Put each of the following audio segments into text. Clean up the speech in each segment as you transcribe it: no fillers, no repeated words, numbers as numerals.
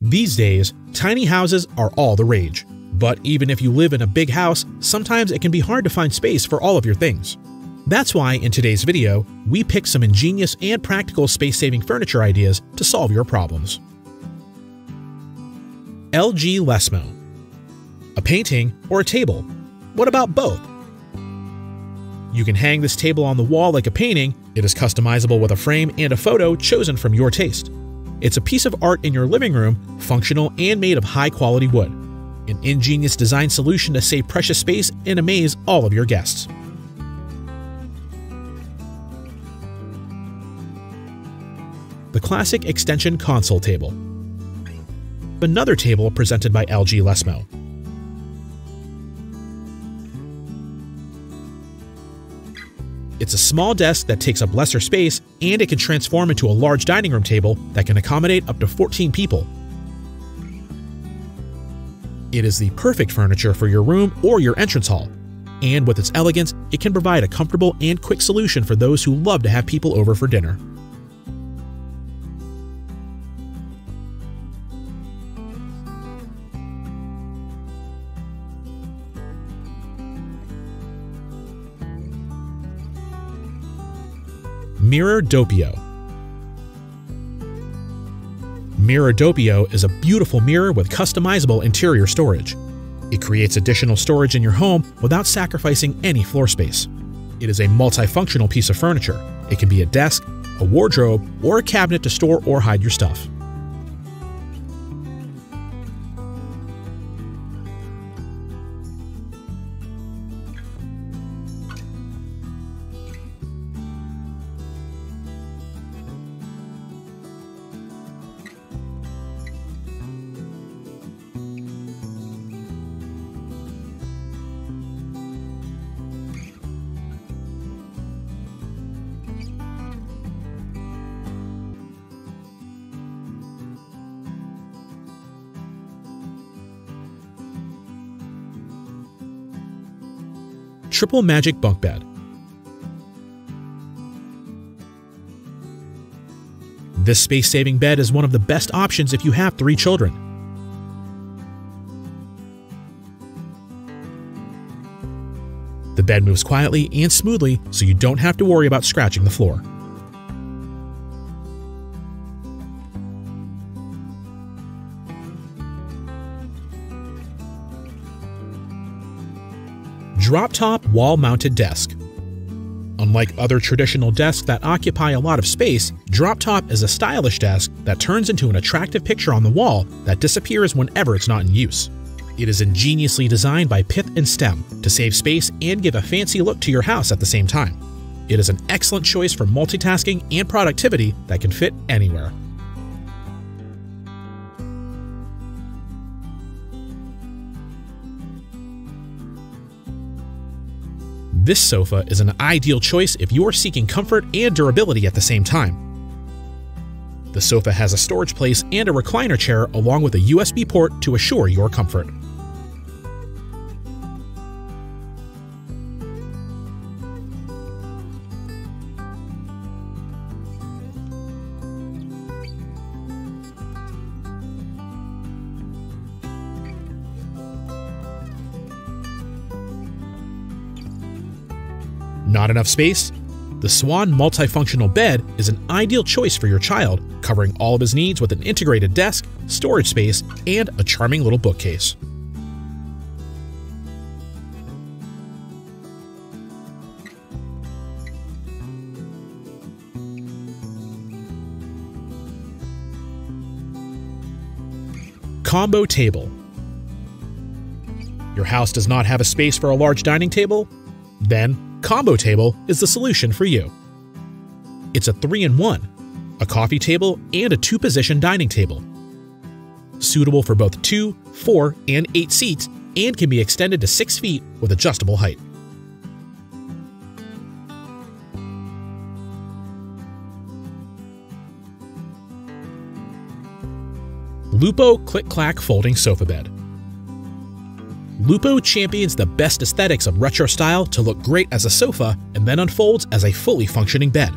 These days, tiny houses are all the rage. But even if you live in a big house, sometimes it can be hard to find space for all of your things. That's why in today's video, we picked some ingenious and practical space-saving furniture ideas to solve your problems. LG Lessmo. A painting or a table? What about both? You can hang this table on the wall like a painting. It is customizable with a frame and a photo chosen from your taste. It's a piece of art in your living room, functional and made of high-quality wood. An ingenious design solution to save precious space and amaze all of your guests. The classic extension console table. Another table presented by LG Lessmo. It's a small desk that takes up lesser space, and it can transform into a large dining room table that can accommodate up to 14 people. It is the perfect furniture for your room or your entrance hall. And with its elegance, it can provide a comfortable and quick solution for those who love to have people over for dinner. Mirror Doppio. Mirror Doppio is a beautiful mirror with customizable interior storage. It creates additional storage in your home without sacrificing any floor space. It is a multifunctional piece of furniture. It can be a desk, a wardrobe, or a cabinet to store or hide your stuff. Triple Magic Bunk Bed. This space-saving bed is one of the best options if you have 3 children. The bed moves quietly and smoothly, so you don't have to worry about scratching the floor. DropTop wall-mounted desk. Unlike other traditional desks that occupy a lot of space, DropTop is a stylish desk that turns into an attractive picture on the wall that disappears whenever it's not in use. It is ingeniously designed by Pith Stem to save space and give a fancy look to your house at the same time. It is an excellent choice for multitasking and productivity that can fit anywhere. This sofa is an ideal choice if you are seeking comfort and durability at the same time. The sofa has a storage place and a recliner chair along with a USB port to assure your comfort. Not enough space? The Swan multifunctional bed is an ideal choice for your child, covering all of his needs with an integrated desk, storage space, and a charming little bookcase. Combo Table. Your house does not have a space for a large dining table? Then Combo Table is the solution for you. It's a 3-in-1, a coffee table and a 2-position dining table. Suitable for both 2, 4, and 8 seats and can be extended to 6 feet with adjustable height. Luppo Click-Clack Folding Sofa Bed. Luppo champions the best aesthetics of retro style to look great as a sofa and then unfolds as a fully functioning bed.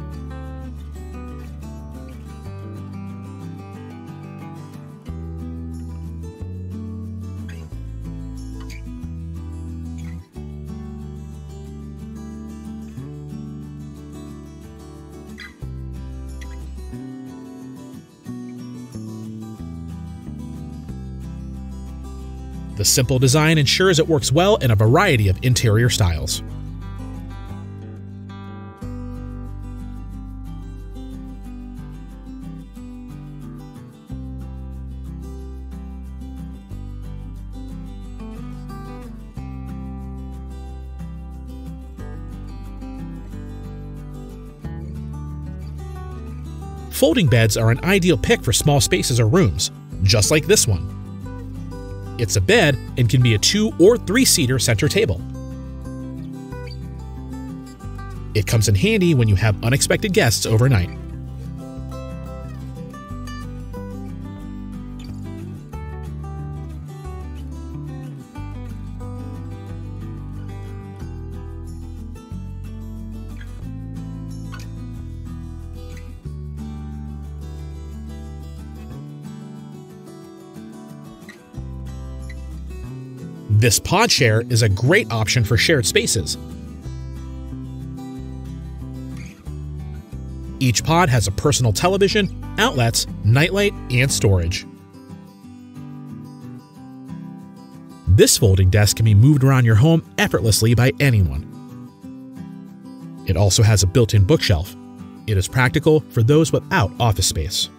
The simple design ensures it works well in a variety of interior styles. Folding beds are an ideal pick for small spaces or rooms, just like this one. It's a bed and can be a 2- or 3-seater center table. It comes in handy when you have unexpected guests overnight. This PodShare is a great option for shared spaces. Each pod has a personal television, outlets, nightlight, and storage. This folding desk can be moved around your home effortlessly by anyone. It also has a built-in bookshelf. It is practical for those without office space.